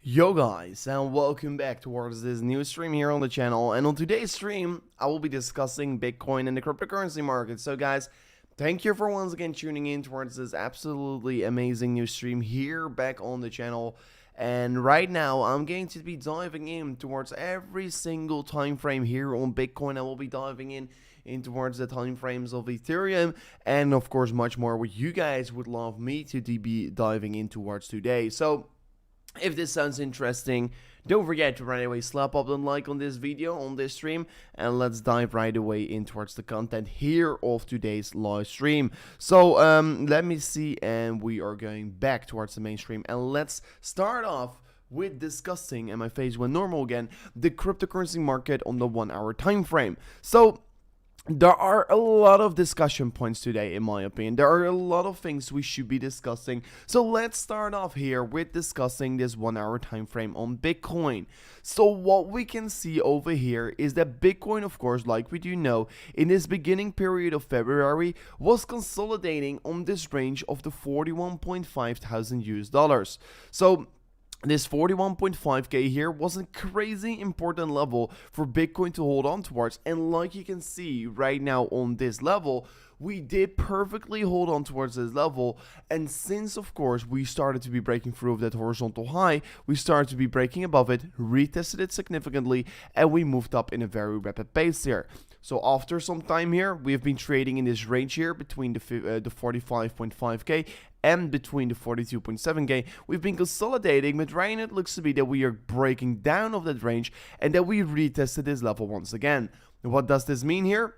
Yo guys, and welcome back towards this new stream here on the channel. And on today's stream, I will be discussing Bitcoin and the cryptocurrency market. So guys, thank you for once again tuning in towards this absolutely amazing new stream here back on the channel. And right now, I'm going to be diving in towards every single time frame here on Bitcoin. I will be diving in towards the time frames of Ethereum, and of course much more what you guys would love me to be diving in towards today. So if this sounds interesting, don't forget to right away slap up the like on this video, on this stream, and let's dive right away in towards the content here of today's live stream. So let me see, and we are going back towards the mainstream, and let's start off with discussing, and my face went normal again, the cryptocurrency market on the 1 hour time frame. So there are a lot of discussion points today, in my opinion. There are a lot of things we should be discussing. So let's start off here with discussing this 1 hour time frame on Bitcoin. So what we can see over here is that Bitcoin, of course, like we do know, in this beginning period of February, was consolidating on this range of the 41.5 thousand US dollars. So this 41.5k here was a crazy important level for Bitcoin to hold on towards, and like you can see right now on this level, we did perfectly hold on towards this level. And since of course we started to be breaking through of that horizontal high, we started to be breaking above it, retested it significantly, and we moved up in a very rapid pace here. So after some time here, we have been trading in this range here between the 45.5k and between the 42.7k. We've been consolidating, but right now it looks to be that we are breaking down of that range and that we retested this level once again. What does this mean here?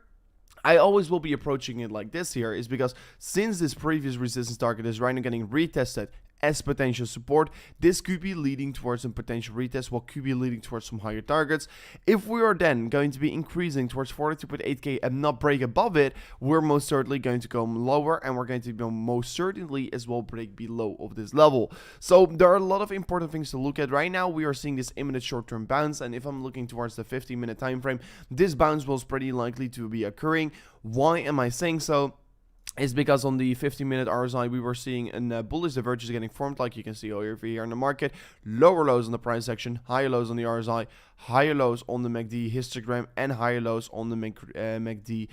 I always will be approaching it like this here, is because since this previous resistance target is right now getting retested as potential support, this could be leading towards some potential retest, what could be leading towards some higher targets. If we are then going to be increasing towards 42.8k and not break above it, we're most certainly going to go lower, and we're going to go most certainly as well break below of this level. So there are a lot of important things to look at. Right now we are seeing this imminent short-term bounce, and if I'm looking towards the 15-minute time frame, this bounce was pretty likely to be occurring. Why am I saying so? Is because on the 15-minute RSI, we were seeing a bullish divergence getting formed, like you can see over here in the market. Lower lows on the price section, higher lows on the RSI, higher lows on the MACD histogram, and higher lows on the MACD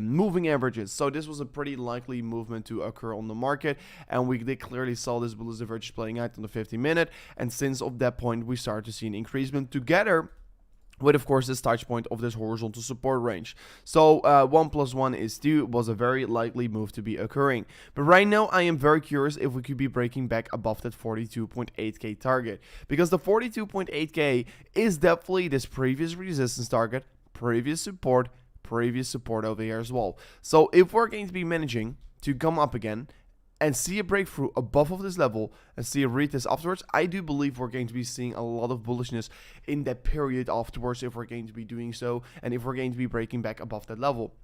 moving averages. So this was a pretty likely movement to occur on the market, and we did clearly saw this bullish divergence playing out on the 15-minute. And since of that point, we started to see an increasement together with, of course, this touch point of this horizontal support range. So 1 + 1 = 2 was a very likely move to be occurring. But right now, I am very curious if we could be breaking back above that 42.8k target, because the 42.8k is definitely this previous resistance target, previous support over here as well. So if we're going to be managing to come up again and see a breakthrough above of this level and see a retest afterwards, I do believe we're going to be seeing a lot of bullishness in that period afterwards if we're going to be doing so, and if we're going to be breaking back above that level.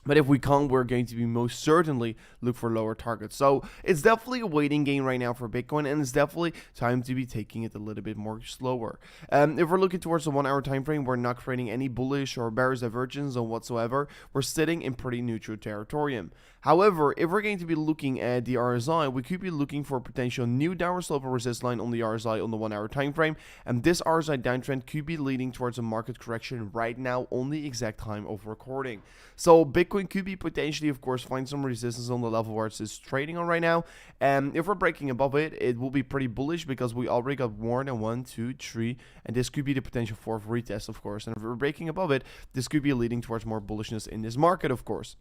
But if we can't, we're going to be most certainly look for lower targets. So it's definitely a waiting game right now for Bitcoin, and it's definitely time to be taking it a little bit more slower. If we're looking towards the 1 hour time frame, we're not creating any bullish or bearish divergence or whatsoever. We're sitting in pretty neutral territorium. However, if we're going to be looking at the RSI, we could be looking for a potential new downward slope or resist line on the RSI on the 1 hour time frame, and this RSI downtrend could be leading towards a market correction right now on the exact time of recording. So Bitcoin could be potentially, of course, find some resistance on the level where it's trading on right now, and if we're breaking above it, it will be pretty bullish because we already got more than 1, 2, 3, and this could be the potential for retest, of course. And if we're breaking above it, this could be leading towards more bullishness in this market, of course.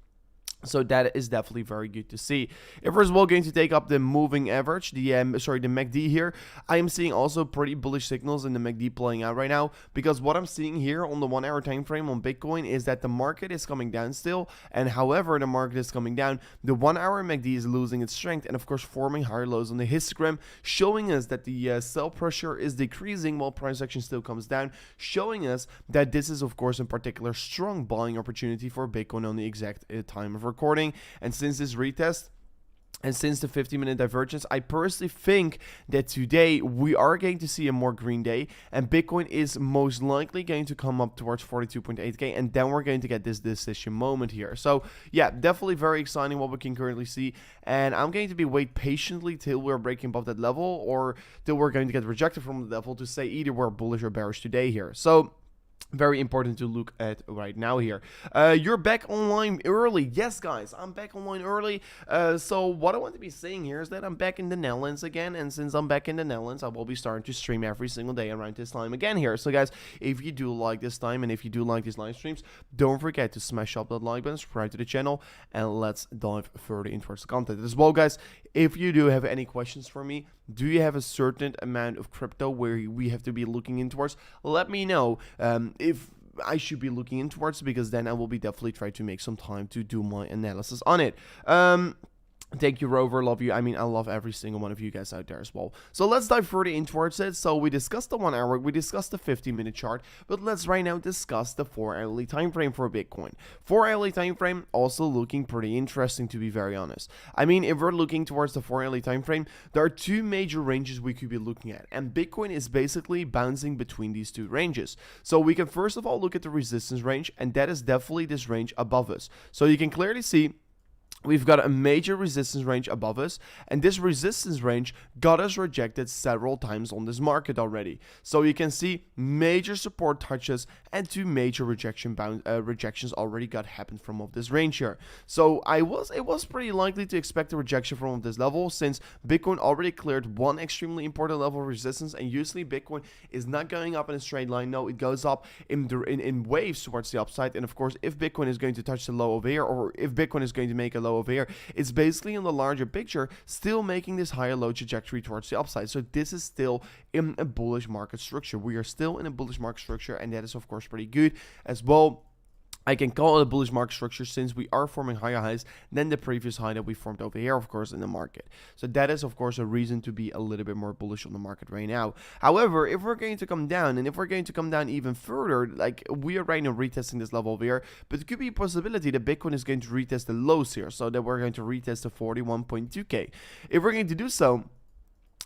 So that is definitely very good to see. If we're as well going to take up the moving average, the MACD here, I am seeing also pretty bullish signals in the MACD playing out right now, because what I'm seeing here on the 1 hour time frame on Bitcoin is that the market is coming down still, and however the market is coming down, the 1 hour MACD is losing its strength and of course forming higher lows on the histogram, showing us that the sell pressure is decreasing while price action still comes down, showing us that this is of course in particular strong buying opportunity for Bitcoin on the exact time of recording. And since this retest, And since the 50-minute divergence, I personally think that today we are going to see a more green day, and Bitcoin is most likely going to come up towards 42.8k, and then we're going to get this decision moment here. So yeah, definitely very exciting what we can currently see, and I'm going to be wait patiently till we're breaking above that level, or till we're going to get rejected from the level to say either we're bullish or bearish today here. So very important to look at right now here. You're back online early. Yes, guys, I'm back online early. So what I want to be saying here is that I'm back in the Netherlands again, and since I'm back in the Netherlands, I will be starting to stream every single day around this time again here. So guys, if you do like this time and if you do like these live streams, don't forget to smash up that like button, subscribe to the channel, and let's dive further into the content as well, guys. If you do have any questions for me, do you have a certain amount of crypto where we have to be looking in towards? Let me know if I should be looking in towards, because then I will be definitely trying to make some time to do my analysis on it. Thank you, Rover. Love you. I mean, I love every single one of you guys out there as well. So let's dive further in towards it. So we discussed the 1 hour, we discussed the 50-minute chart, but let's right now discuss the 4-hourly time frame for Bitcoin. 4-hourly time frame also looking pretty interesting, to be very honest. I mean, if we're looking towards the 4-hourly time frame, there are two major ranges we could be looking at, and Bitcoin is basically bouncing between these two ranges. So we can first of all look at the resistance range, and that is definitely this range above us. So you can clearly see we've got a major resistance range above us, and this resistance range got us rejected several times on this market already. So you can see major support touches and two major rejections already got happened from of this range here. So it was pretty likely to expect a rejection from this level, since Bitcoin already cleared one extremely important level of resistance, and usually Bitcoin is not going up in a straight line. No, it goes up in waves towards the upside. And of course, if Bitcoin is going to touch the low over here, or if Bitcoin is going to make a low over here, it's basically in the larger picture still making this higher low trajectory towards the upside. So this is still in a bullish market structure. We are still in a bullish market structure, and that is of course pretty good as well. I can call it a bullish market structure since we are forming higher highs than the previous high that we formed over here, of course, in the market. So that is, of course, a reason to be a little bit more bullish on the market right now. However, if we're going to come down, and if we're going to come down even further, like we are right now retesting this level over here, but it could be a possibility that Bitcoin is going to retest the lows here, so that we're going to retest the 41.2k. If we're going to do so,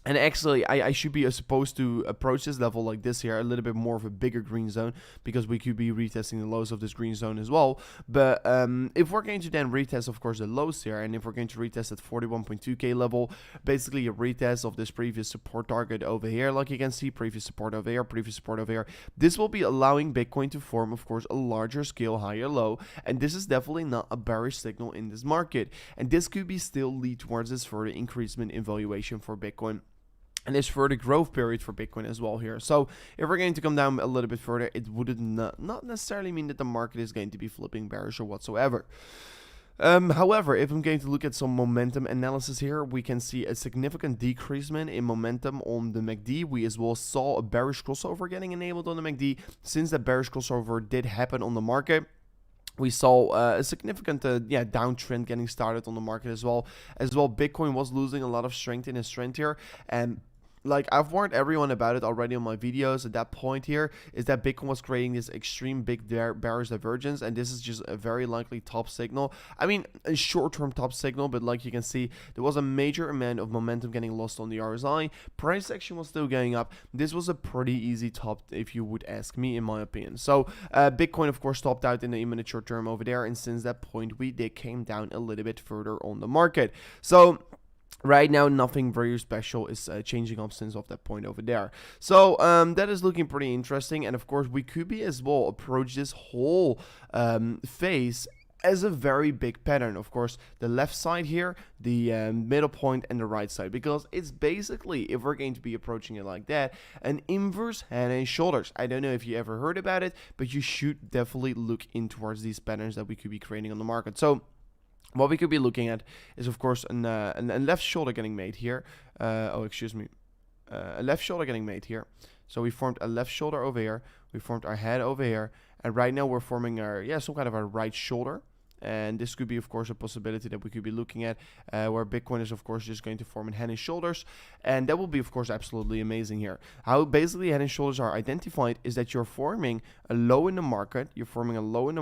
and actually, I should be supposed to approach this level like this here, a little bit more of a bigger green zone, because we could be retesting the lows of this green zone as well. But if we're going to then retest, of course, the lows here, and if we're going to retest at 41.2k level, basically a retest of this previous support target over here, like you can see, previous support over here, previous support over here, this will be allowing Bitcoin to form, of course, a larger scale higher low, and this is definitely not a bearish signal in this market, and this could be still lead towards this further increasement in valuation for Bitcoin, and this further growth period for Bitcoin as well here. So if we're going to come down a little bit further, it would not necessarily mean that the market is going to be flipping bearish or whatsoever. However, if I'm going to look at some momentum analysis here, we can see a significant decreasement in momentum on the MACD. We as well saw a bearish crossover getting enabled on the MACD. Since that bearish crossover did happen on the market, we saw a significant downtrend getting started on the market as well. Bitcoin was losing a lot of strength in its trend here, and like I've warned everyone about it already on my videos. At that point here is that Bitcoin was creating this extreme big bearish divergence, and this is just a very likely top signal. I mean, a short-term top signal, but like you can see, there was a major amount of momentum getting lost on the RSI. Price action was still going up. This was a pretty easy top, if you would ask me, in my opinion. So Bitcoin, of course, topped out in the imminent short term over there, and since that point, they came down a little bit further on the market. So right now, nothing very special is changing up since of that point over there. So that is looking pretty interesting. And of course, we could be as well approach this whole phase as a very big pattern. Of course, the left side here, the middle point, and the right side, because it's basically, if we're going to be approaching it like that, an inverse head and shoulders. I don't know if you ever heard about it, but you should definitely look in towards these patterns that we could be creating on the market. So what we could be looking at is, of course, a left shoulder getting made here. A left shoulder getting made here. So we formed a left shoulder over here. We formed our head over here. And right now we're forming our, some kind of a right shoulder. and this could be of course a possibility that we could be looking at, where Bitcoin is of course just going to form in head and shoulders, and that will be of course absolutely amazing here. How basically head and shoulders are identified is that you're forming a low in the market, then you're forming a lower low in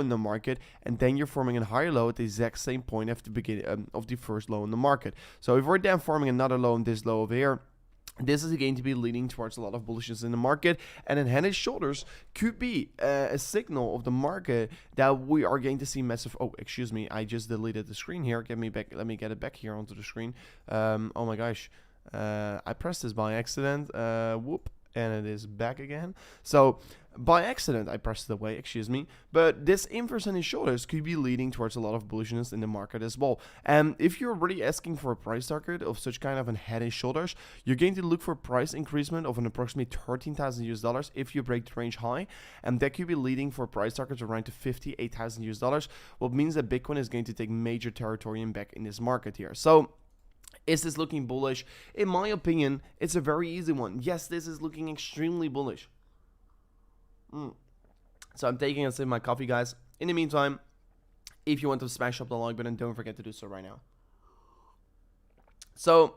the market, and then you're forming a higher low at the exact same point at the beginning of the first low in the market. So if we're then forming another low in this low over here, this is going to be leading towards a lot of bullishness in the market, and then head and shoulders could be a signal of the market that we are going to see massive. Oh, excuse me, I just deleted the screen here. Get me back. Let me get it back here onto the screen. Oh my gosh, I pressed this by accident. Whoop. And it is back again. So by accident I pressed it away, excuse me, but this inverse head and shoulders could be leading towards a lot of bullishness in the market as well. And if you're really asking for a price target of such kind of a head and shoulders, you're going to look for price increasement of an approximately $13,000 if you break the range high, and that could be leading for price targets around to $58,000, what means that Bitcoin is going to take major territory back in this market here. So is this looking bullish? In my opinion, it's a very easy one. Yes, this is looking extremely bullish. So I'm taking a sip of my coffee, guys. In the meantime, if you want to smash up the like button, don't forget to do so right now. So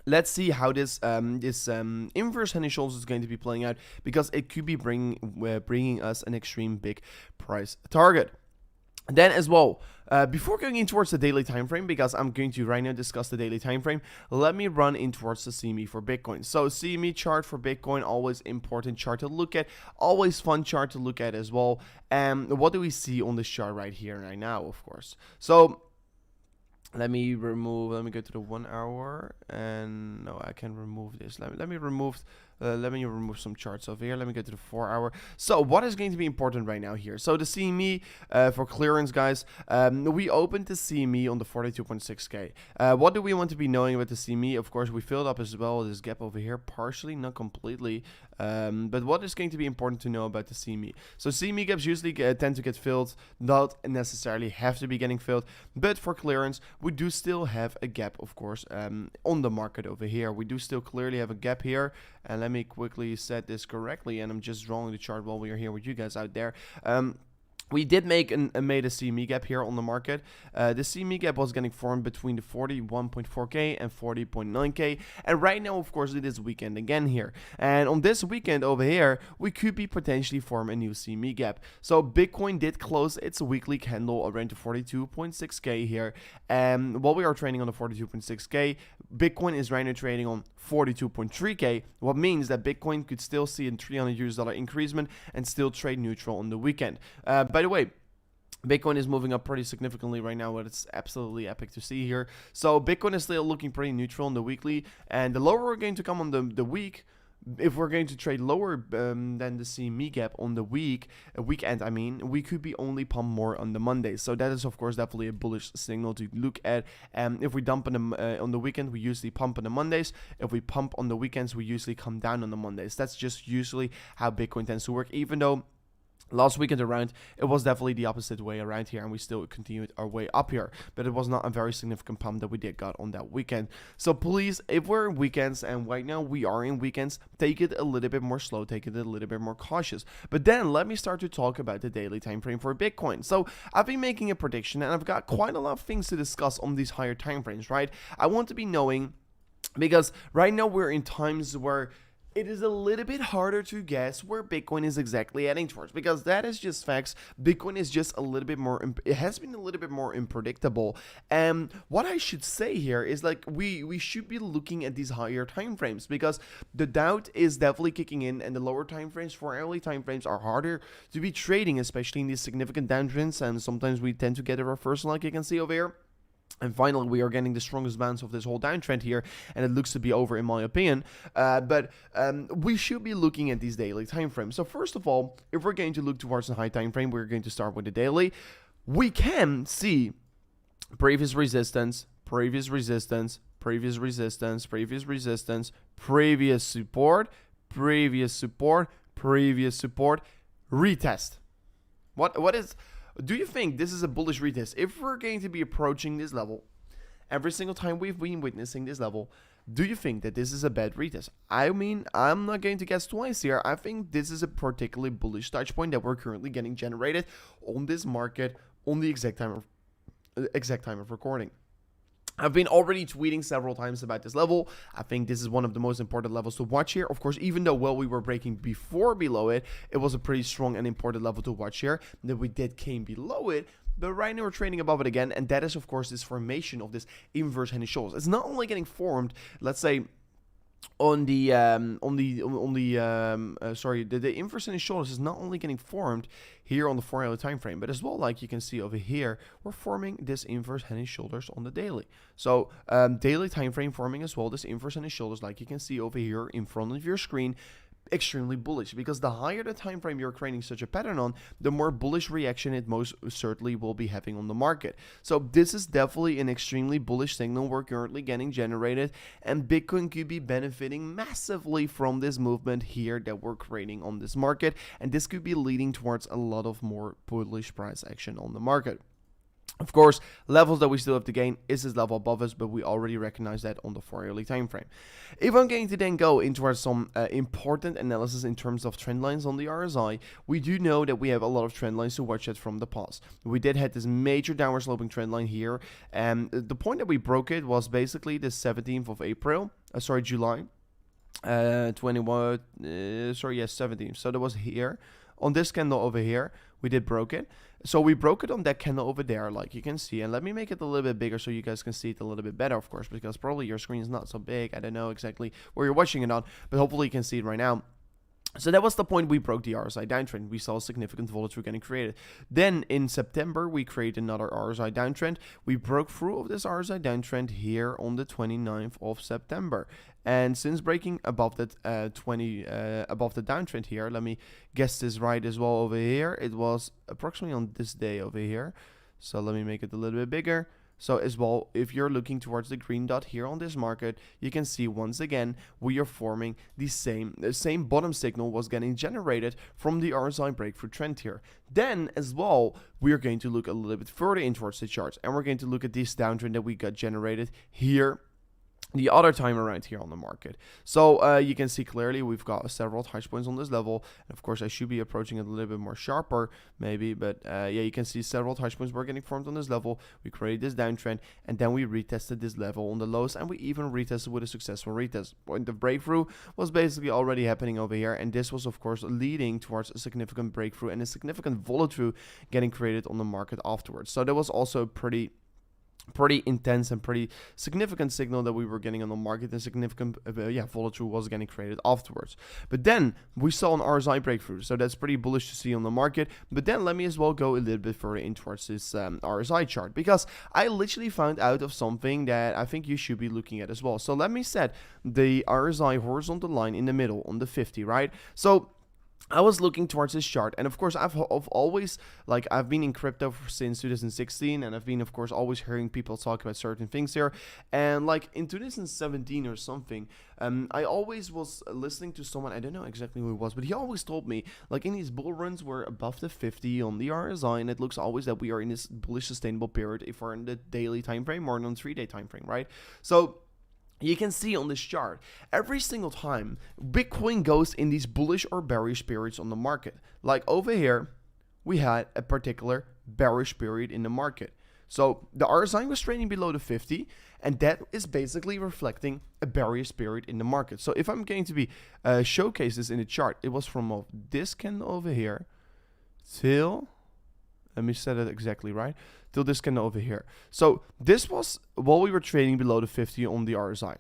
let's see how this inverse head and shoulders is going to be playing out, because it could be bringing us an extreme big price target. Then as well, before going in towards the daily time frame, because I'm going to right now discuss the daily time frame, let me run in towards the CME for Bitcoin. So CME chart for Bitcoin, always important chart to look at, always fun chart to look at as well. And what do we see on this chart right here right now, of course? So let me go to the 1 hour, and no, I can remove this. Let me remove some charts over here. Let me go to the 4 hour. So what is going to be important right now here? So the CME for clearance, guys, we opened the CME on the 42.6k. What do we want to be knowing about the CME? Of course, we filled up as well this gap over here, partially, not completely. But what is going to be important to know about the CME? So CME gaps usually tend to get filled, not necessarily have to be getting filled, but for clearance, we do still have a gap, of course, on the market over here. We do still clearly have a gap here, and let me quickly set this correctly, and I'm just drawing the chart while we are here with you guys out there. We did made a CME gap here on the market. The CME gap was getting formed between the 41.4k and 40.9k, and right now, of course, it is weekend again here. And on this weekend over here, we could be potentially form a new CME gap. So Bitcoin did close its weekly candle around the 42.6k here, and while we are trading on the 42.6k, Bitcoin is right now trading on 42.3k, what means that Bitcoin could still see a $300 increasement and still trade neutral on the weekend. By the way, Bitcoin is moving up pretty significantly right now, but it's absolutely epic to see here. So Bitcoin is still looking pretty neutral on the weekly, and the lower we're going to come on the week, if we're going to trade lower than the CME gap on the weekend, I mean, we could be only pump more on the Mondays. So that is, of course, definitely a bullish signal to look at. If we dump on the weekend, we usually pump on the Mondays. If we pump on the weekends, we usually come down on the Mondays. That's just usually how Bitcoin tends to work, even though last weekend around, it was definitely the opposite way around here, and we still continued our way up here. But it was not a very significant pump that we did got on that weekend. So please, if we're in weekends, and right now we are in weekends, take it a little bit more slow, take it a little bit more cautious. But then let me start to talk about the daily time frame for Bitcoin. So I've been making a prediction, and I've got quite a lot of things to discuss on these higher time frames, right? I want to be knowing, because right now we're in times where it is a little bit harder to guess where Bitcoin is exactly heading towards, because that is just facts. Bitcoin is just a little bit more, it has been a little bit more unpredictable. And what I should say here is, like, we should be looking at these higher time frames, because the doubt is definitely kicking in, and the lower time frames for early time frames are harder to be trading, especially in these significant downtrends, and sometimes we tend to get a reversal, like you can see over here. And finally, we are getting the strongest bounce of this whole downtrend here, and it looks to be over in my opinion. But we should be looking at these daily time frames. So first of all, if we're going to look towards the high time frame, we're going to start with the daily. We can see previous resistance, previous resistance, previous resistance, previous resistance, previous support, previous support, previous support, retest. What is... Do you think this is a bullish retest? If we're going to be approaching this level, every single time we've been witnessing this level, Do you think that this is a bad retest? I mean, I'm not going to guess twice here. I think this is a particularly bullish touch point that we're currently getting generated on this market on the exact time of recording. I've been already tweeting several times about this level. I think this is one of the most important levels to watch here. Of course, even though while we were breaking before below it, it was a pretty strong and important level to watch here. Then we did came below it. But right now we're trading above it again, and that is of course this formation of this inverse head and shoulders. It's not only getting formed, let's say, on the inverse head and shoulders is not only getting formed here on the 4-hour time frame, but as well, like you can see over here, we're forming this inverse head and shoulders on the daily. So daily time frame forming as well, this inverse head and shoulders, like you can see over here in front of your screen. Extremely bullish, because the higher the time frame you're creating such a pattern on, the more bullish reaction it most certainly will be having on the market. So this is definitely an extremely bullish signal we're currently getting generated, and Bitcoin could be benefiting massively from this movement here that we're creating on this market, and this could be leading towards a lot of more bullish price action on the market. Of course, levels that we still have to gain is this level above us, but we already recognize that on the 4-hourly time frame. If I'm going to then go into some important analysis in terms of trend lines on the RSI, we do know that we have a lot of trend lines to watch at from the past. We did have this major downward sloping trend line here, and the point that we broke it was basically the 17th of April, July 17th. So that was here on this candle over here. We did broke it. So we broke it on that candle over there, like you can see. And let me make it a little bit bigger so you guys can see it a little bit better, of course, because probably your screen is not so big. I don't know exactly where you're watching it on, but hopefully you can see it right now. So that was the point we broke the RSI downtrend. We saw significant volatility getting created. Then in September, we created another RSI downtrend. We broke through of this RSI downtrend here on the 29th of September. And since breaking above that above the downtrend here, let me guess this right as well over here. It was approximately on this day over here. So let me make it a little bit bigger. So as well, if you're looking towards the green dot here on this market, you can see once again, we are forming the same bottom signal was getting generated from the RSI breakthrough trend here. Then as well, we are going to look a little bit further in towards the charts, and we're going to look at this downtrend that we got generated here the other time around here on the market. So you can see clearly we've got several touch points on this level, and of course I should be approaching it a little bit more sharper maybe, but yeah, you can see several touch points were getting formed on this level. We created this downtrend, and then we retested this level on the lows, and we even retested with a successful retest. Point of breakthrough was basically already happening over here, and this was of course leading towards a significant breakthrough and a significant volatility getting created on the market afterwards. So that was also pretty intense and pretty significant signal that we were getting on the market, and significant volatility was getting created afterwards. But then we saw an RSI breakthrough, so that's pretty bullish to see on the market. But then let me as well go a little bit further in towards this RSI chart, because I literally found out of something that I think you should be looking at as well. So let me set the RSI horizontal line in the middle on the 50, right? So I was looking towards this chart, and of course I've always, like, I've been in crypto since 2016, and I've been of course always hearing people talk about certain things here. And like in 2017 or something, I always was listening to someone, I don't know exactly who it was, but he always told me, like, in these bull runs we're above the 50 on the RSI, and it looks always that we are in this bullish sustainable period if we're in the daily time frame or on the 3-day time frame, right? So you can see on this chart, every single time Bitcoin goes in these bullish or bearish periods on the market. Like over here, we had a particular bearish period in the market. So the RSI was trading below the 50, and that is basically reflecting a bearish period in the market. So if I'm going to be showcase this in the chart, it was from this candle over here till, let me set it exactly right, till this candle over here. So this was while we were trading below the 50 on the RSI.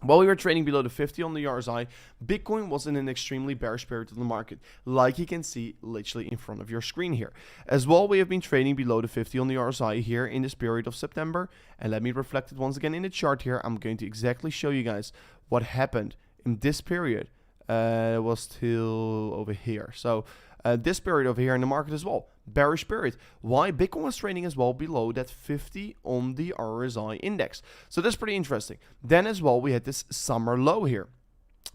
While we were trading below the 50 on the RSI, Bitcoin was in an extremely bearish period of the market, like you can see literally in front of your screen here. As well, we have been trading below the 50 on the RSI here in this period of September. And let me reflect it once again in the chart here. I'm going to exactly show you guys what happened in this period. It was till over here. So this period over here in the market as well, bearish period. Why? Bitcoin was trading as well below that 50 on the RSI index. So that's pretty interesting. Then as well, we had this summer low here.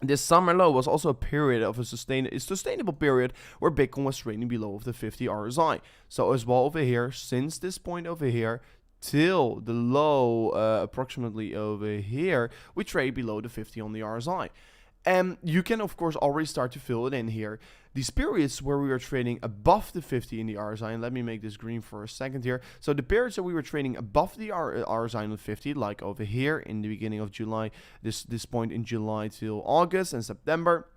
This summer low was also a period of a sustainable period where Bitcoin was trading below the 50 RSI. So as well over here, since this point over here till the low approximately over here, we trade below the 50 on the RSI. And you can, of course, already start to fill it in here. These periods where we were trading above the 50 in the RSI, and let me make this green for a second here. So the periods that we were trading above the RSI on 50, like over here in the beginning of July, this point in July till August and September,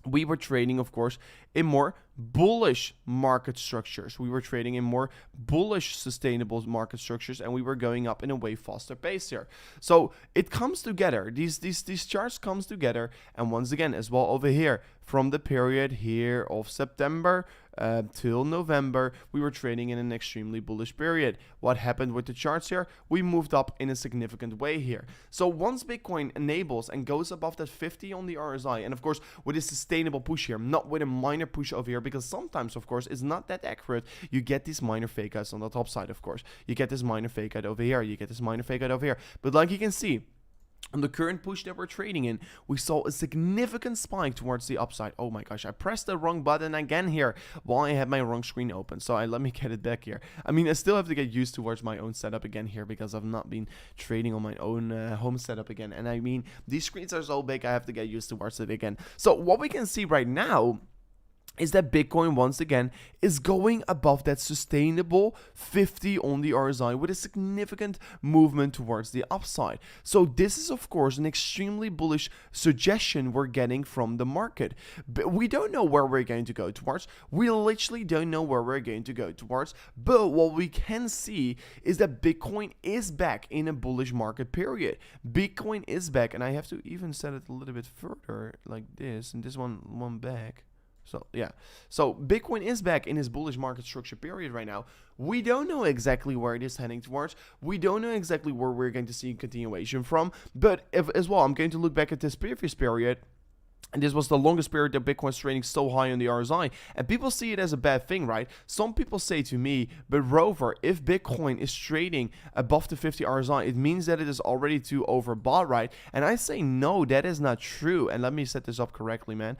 we were trading, of course, in more bullish market structures. We were trading in more bullish sustainable market structures, and we were going up in a way faster pace here. So it comes together. These charts comes together, and once again, as well over here, from the period here of September till November, we were trading in an extremely bullish period. What happened with the charts here? We moved up in a significant way here. So once Bitcoin enables and goes above that 50 on the RSI, and of course with a sustainable push here, not with a minor push over here, because sometimes, of course, it's not that accurate. You get these minor fake outs on the top side, of course. You get this minor fake out over here. You get this minor fake out over here. But like you can see, on the current push that we're trading in, we saw a significant spike towards the upside. Oh my gosh, I pressed the wrong button again here while I had my wrong screen open. So let me get it back here. I mean, I still have to get used towards my own setup again here, because I've not been trading on my own home setup again. And I mean, these screens are so big, I have to get used towards it again. So what we can see right now is that Bitcoin once again is going above that sustainable 50 on the RSI with a significant movement towards the upside. So this is, of course, an extremely bullish suggestion we're getting from the market. But we don't know where we're going to go towards. We literally don't know where we're going to go towards. But what we can see is that Bitcoin is back in a bullish market period. Bitcoin is back, and I have to even set it a little bit further like this, and this one back. So yeah, so Bitcoin is back in his bullish market structure period right now. We don't know exactly where it is heading towards. We don't know exactly where we're going to see continuation from. But as well, I'm going to look back at this previous period. And this was the longest period that Bitcoin's trading so high on the RSI. And people see it as a bad thing, right? Some people say to me, but Rover, if Bitcoin is trading above the 50 RSI, it means that it is already too overbought, right? And I say, no, that is not true. And let me set this up correctly, man.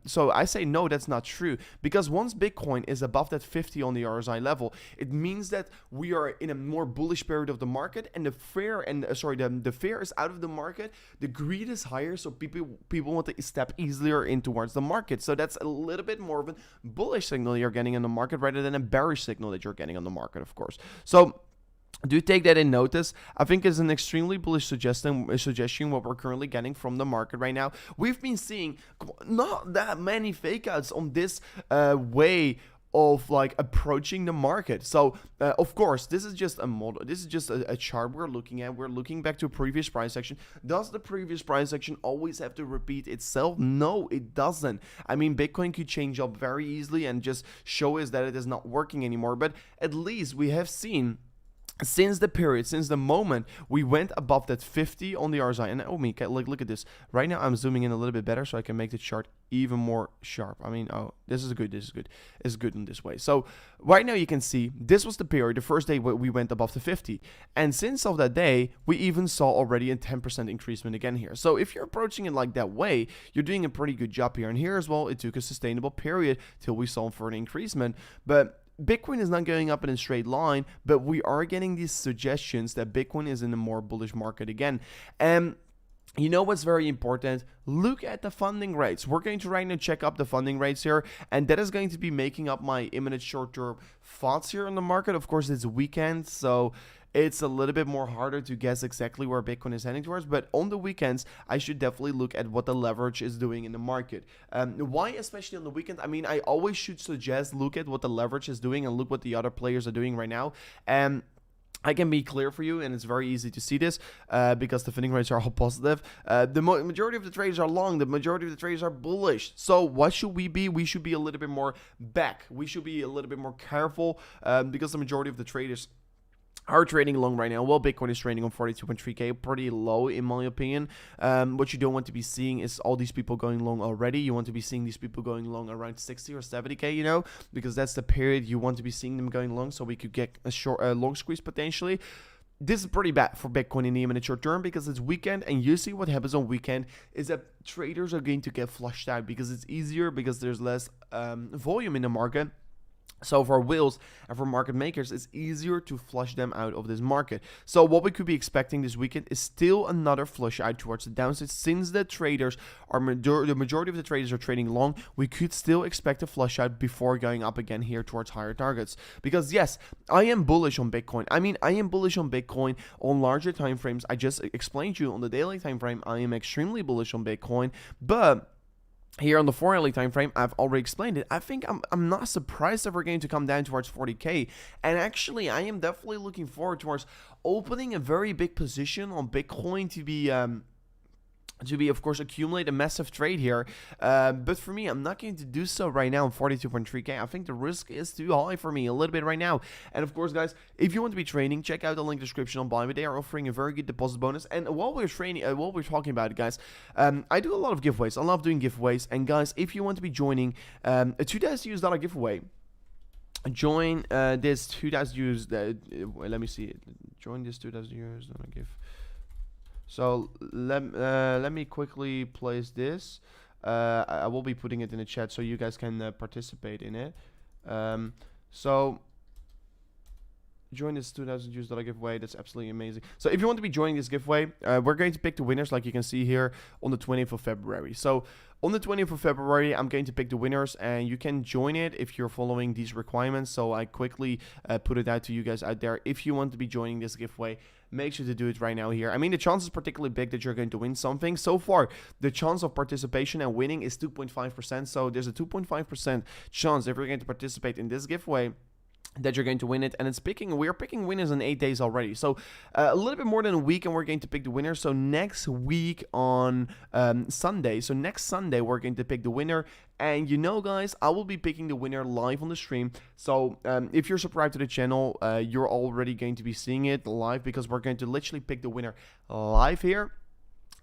So I say, no, that's not true. Because once Bitcoin is above that 50 on the RSI level, it means that we are in a more bullish period of the market. And the fear, the fear is out of the market. The greed is higher. So people want to step easier in towards the market. So that's a little bit more of a bullish signal you're getting in the market rather than a bearish signal that you're getting on the market, of course. So do take that in notice. I think it's an extremely bullish suggestion what we're currently getting from the market right now. We've been seeing not that many fake outs on this way of like approaching the market. So of course, this is just a model. This is just a chart we're looking at. We're looking back to a previous price action. Does the previous price action always have to repeat itself? No, it doesn't. I mean, Bitcoin could change up very easily and just show us that it is not working anymore. But at least we have seen, since the moment we went above that 50 on the RSI, and oh me, like look at this. Right now I'm zooming in a little bit better so I can make the chart even more sharp. I mean, oh, this is good. It's good in this way. So right now you can see this was the period, the first day we went above the 50, and since of that day we even saw already a 10% increasement again here. So if you're approaching it like that way, you're doing a pretty good job here. And here as well, it took a sustainable period till we saw further increasement, but Bitcoin is not going up in a straight line, but we are getting these suggestions that Bitcoin is in a more bullish market again. And you know what's very important? Look at the funding rates. We're going to right now check up the funding rates here, and that is going to be making up my imminent short-term thoughts here on the market. Of course, it's a weekend, so it's a little bit more harder to guess exactly where Bitcoin is heading towards, but on the weekends, I should definitely look at what the leverage is doing in the market. Why especially on the weekend? I mean, I always should suggest look at what the leverage is doing and look what the other players are doing right now. And I can be clear for you, and it's very easy to see this because the funding rates are all positive. The majority of the traders are long. The majority of the traders are bullish. So what should we be? We should be a little bit more back. We should be a little bit more careful because the majority of the traders are trading long right now. Well, Bitcoin is trading on 42.3k, pretty low in my opinion. What you don't want to be seeing is all these people going long already. You want to be seeing these people going long around 60 or 70k, you know, because that's the period you want to be seeing them going long, so we could get a long squeeze potentially. This is pretty bad for Bitcoin in the imminent short term because it's weekend, and usually what happens on weekend is that traders are going to get flushed out because it's easier, because there's less volume in the market. So for whales and for market makers, it's easier to flush them out of this market. So what we could be expecting this weekend is still another flush out towards the downside. Since the traders are the majority of the traders are trading long, we could still expect a flush out before going up again here towards higher targets. Because yes, I am bullish on Bitcoin. I am bullish on Bitcoin on larger time frames. I just explained to you on the daily time frame, I am extremely bullish on Bitcoin, but here on the 4-hourly time frame, I've already explained it. I think I'm not surprised that we're going to come down towards 40k. And actually, I am definitely looking forward towards opening a very big position on Bitcoin to be of course accumulate a massive trade here, but for me, I'm not going to do so right now on 42.3k. I think the risk is too high for me a little bit right now. And of course, guys, if you want to be trading, check out the link description on Bybit. They are offering a very good deposit bonus. And while we're talking about it, guys, I do a lot of giveaways. I love doing giveaways. And guys, if you want to be joining a $2,000 giveaway, join this 2,000 US. Let me see. Join this 2,000 US give. So let me quickly place this. I will be putting it in the chat so you guys can participate in it. So join this $2,000 giveaway. That's absolutely amazing. So if you want to be joining this giveaway, we're going to pick the winners, like you can see here, on the 20th of February. So on the 20th of February, I'm going to pick the winners, and you can join it if you're following these requirements. So I quickly put it out to you guys out there. If you want to be joining this giveaway, make sure to do it right now here. I mean, the chance is particularly big that you're going to win something. So far, the chance of participation and winning is 2.5%. So there's a 2.5% chance if you're going to participate in this giveaway that you're going to win it. And we're picking winners in 8 days already, so a little bit more than a week, and we're going to pick the winner. So next week on Sunday, so next Sunday, we're going to pick the winner. And you know, guys, I will be picking the winner live on the stream. So if you're subscribed to the channel, you're already going to be seeing it live, because we're going to literally pick the winner live here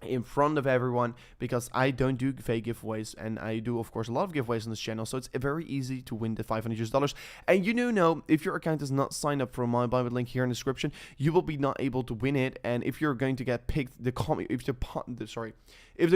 in front of everyone, because I don't do fake giveaways, and I do, of course, a lot of giveaways on this channel. So it's very easy to win the $500. And you do know, if your account is not signed up for my Bybit link here in the description, you will be not able to win it. And if you're going to get picked, if the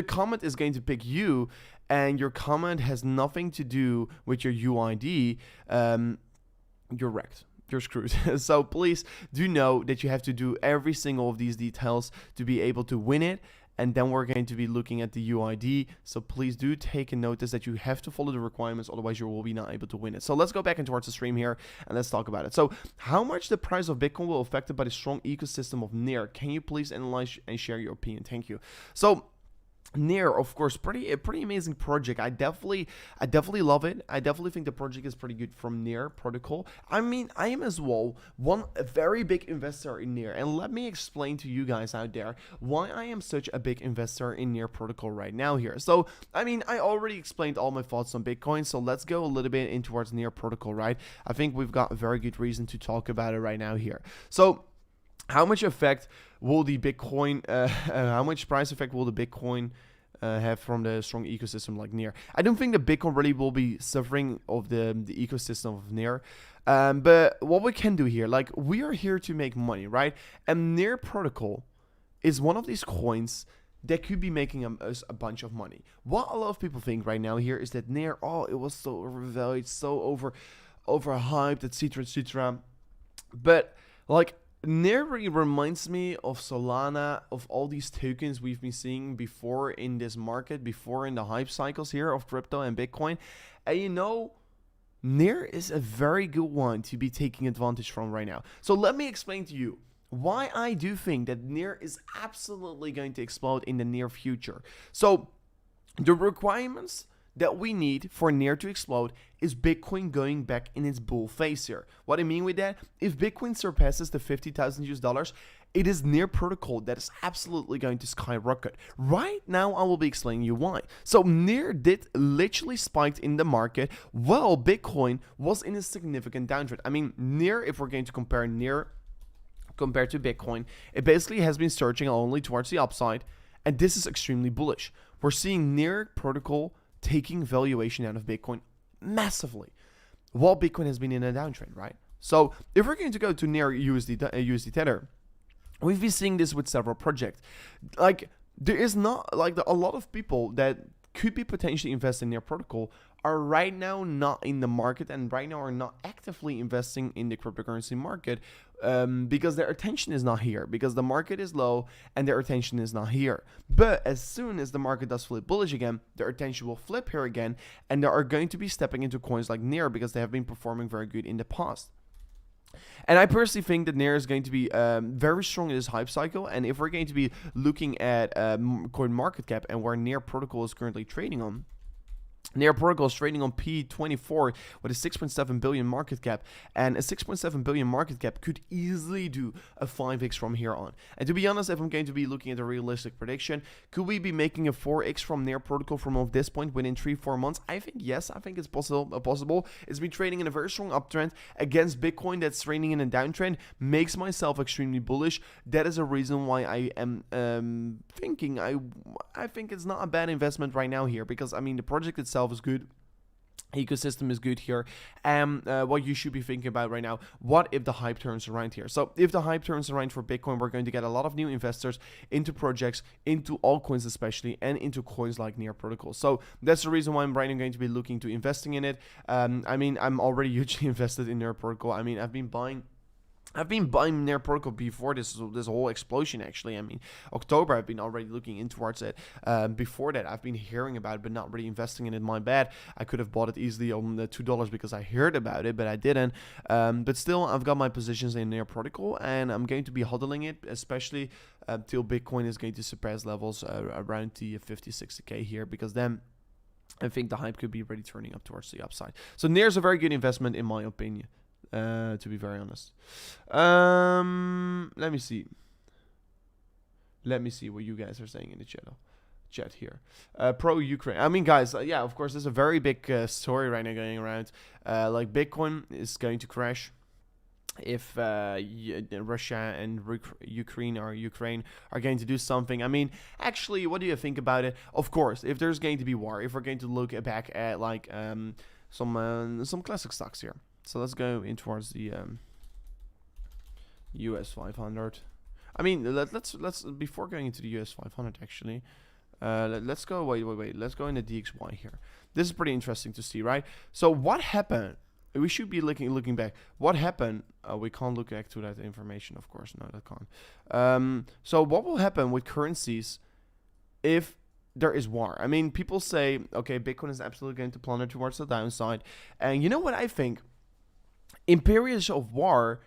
comment is going to pick you, and your comment has nothing to do with your UID, you're wrecked. You're screwed. So please do know that you have to do every single of these details to be able to win it. And then we're going to be looking at the UID. So please do take a notice that you have to follow the requirements, otherwise you will be not able to win it. So let's go back into towards the stream here, and let's talk about it. So how much the price of Bitcoin will be affected by the strong ecosystem of NEAR? Can you please analyze and share your opinion? Thank you. So NEAR, of course, pretty amazing project. I definitely love it. I definitely think the project is pretty good from NEAR protocol. I mean, I am as well a very big investor in NEAR, and let me explain to you guys out there why I am such a big investor in NEAR protocol right now here. So I mean, I already explained all my thoughts on Bitcoin, so let's go a little bit in towards NEAR protocol, right? I think we've got a very good reason to talk about it right now here. So how much effect will the Bitcoin, how much price effect will the Bitcoin have from the strong ecosystem like NEAR? I don't think that Bitcoin really will be suffering of the ecosystem of NEAR. But what we can do here, like, we are here to make money, right? And NEAR protocol is one of these coins that could be making us a bunch of money. What a lot of people think right now here is that NEAR, oh, it was so overvalued, so overhyped, etc., etc. But like, NEAR really reminds me of Solana, of all these tokens we've been seeing before in this market, before in the hype cycles here of crypto and Bitcoin. And you know, NEAR is a very good one to be taking advantage from right now. So let me explain to you why I do think that NEAR is absolutely going to explode in the near future. So the requirements that we need for NEAR to explode is Bitcoin going back in its bull phase here. What I mean with that, if Bitcoin surpasses the $50,000, it is NEAR protocol that is absolutely going to skyrocket. Right now, I will be explaining you why. So NEAR did literally spiked in the market while Bitcoin was in a significant downtrend. I mean, NEAR, if we're going to compare NEAR compared to Bitcoin, it basically has been surging only towards the upside, and this is extremely bullish. We're seeing NEAR protocol taking valuation out of Bitcoin massively, while Bitcoin has been in a downtrend, right? So if we're going to go to NEAR USD Tether, we've been seeing this with several projects. Like, there is not, like, a lot of people that could be potentially investing in NEAR protocol are right now not in the market and right now are not actively investing in the cryptocurrency market because their attention is not here, because the market is low and their attention is not here. But as soon as the market does flip bullish again, their attention will flip here again, and they are going to be stepping into coins like Near because they have been performing very good in the past. And I personally think that Near is going to be very strong in this hype cycle. And if we're going to be looking at coin market cap and where Near protocol is currently trading on, Near Protocol is trading on P24 with a 6.7 billion market cap, and a 6.7 billion market cap could easily do a 5x from here on. And to be honest, if I'm going to be looking at a realistic prediction, could we be making a 4x from Near Protocol from this point within 3-4 months? I think yes, I think it's possible. It's been trading in a very strong uptrend against Bitcoin that's trading in a downtrend, makes myself extremely bullish. That is a reason why I am thinking I think it's not a bad investment right now here, because I mean the project itself is good, ecosystem is good here, and what you should be thinking about right now, what if the hype turns around here? So if the hype turns around for Bitcoin, we're going to get a lot of new investors into projects, into altcoins especially, and into coins like Near Protocol. So that's the reason why I'm right now going to be looking to investing in it. I mean, I'm already hugely invested in Near Protocol. I mean, I've been buying Near Protocol before this whole explosion, actually. I mean, October, I've been already looking in towards it. Before that, I've been hearing about it, but not really investing in it. My bad. I could have bought it easily on the $2 because I heard about it, but I didn't. But still, I've got my positions in Near Protocol, and I'm going to be hodling it, especially till Bitcoin is going to surpass levels around the 50, 60K here, because then I think the hype could be really turning up towards the upside. So Near's a very good investment, in my opinion. To be very honest. Let me see what you guys are saying in the chat here. Pro Ukraine. I mean, guys, yeah, of course, there's a very big story right now going around. Like Bitcoin is going to crash if Russia and Ukraine are going to do something. I mean, actually, what do you think about it? Of course, if there's going to be war, if we're going to look back at like some classic stocks here. So let's go in towards the US 500. I mean, let's before going into the US 500 actually, let's go wait. Let's go in the DXY here. This is pretty interesting to see, right? So what happened? We should be looking back. What happened? We can't look back to that information, of course. No, that can't. So what will happen with currencies if there is war? I mean, people say, okay, Bitcoin is absolutely going to plunder towards the downside, and you know what I think? In periods of war,